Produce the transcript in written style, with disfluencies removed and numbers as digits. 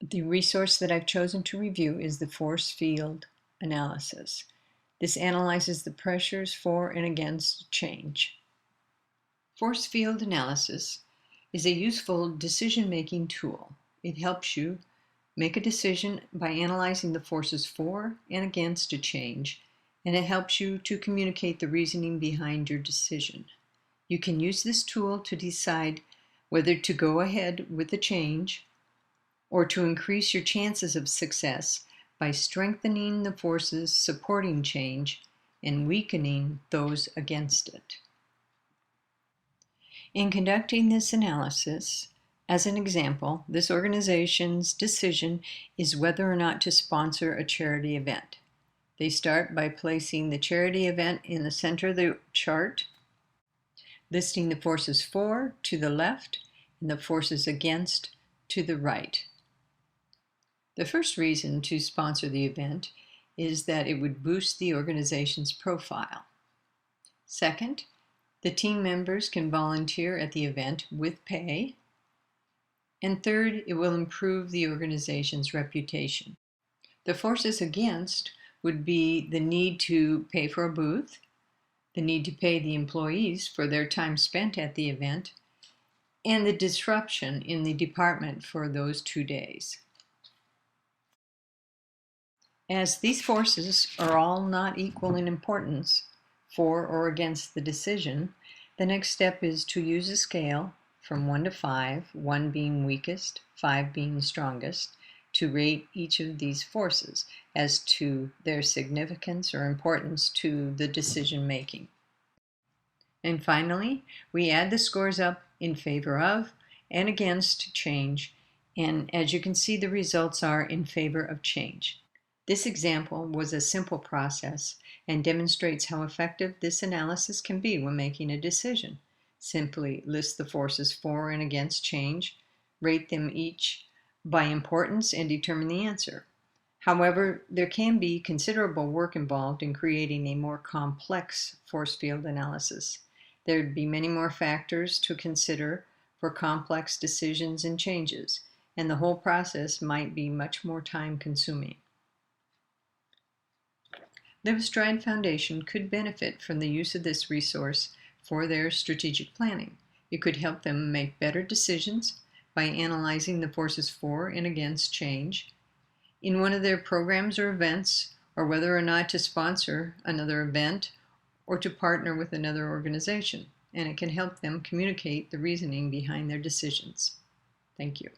The resource that I've chosen to review is the force field analysis. This analyzes the pressures for and against change. Force field analysis is a useful decision-making tool. It helps you make a decision by analyzing the forces for and against a change, and it helps you to communicate the reasoning behind your decision. You can use this tool to decide whether to go ahead with the change or to increase your chances of success by strengthening the forces supporting change and weakening those against it. In conducting this analysis, as an example, this organization's decision is whether or not to sponsor a charity event. They start by placing the charity event in the center of the chart, listing the forces for to the left and the forces against to the right. The first reason to sponsor the event is that it would boost the organization's profile. Second, the team members can volunteer at the event with pay. And third, it will improve the organization's reputation. The forces against would be the need to pay for a booth, the need to pay the employees for their time spent at the event, and the disruption in the department for those 2 days. As these forces are all not equal in importance for or against the decision, the next step is to use a scale from 1 to 5, 1 being weakest, 5 being strongest, to rate each of these forces as to their significance or importance to the decision making. And finally, we add the scores up in favor of and against change, and as you can see, the results are in favor of change. This example was a simple process and demonstrates how effective this analysis can be when making a decision. Simply list the forces for and against change, rate them each by importance, and determine the answer. However, there can be considerable work involved in creating a more complex force field analysis. There would be many more factors to consider for complex decisions and changes, and the whole process might be much more time-consuming. LivStride Foundation could benefit from the use of this resource for their strategic planning. It could help them make better decisions by analyzing the forces for and against change in one of their programs or events, or whether or not to sponsor another event or to partner with another organization. And it can help them communicate the reasoning behind their decisions. Thank you.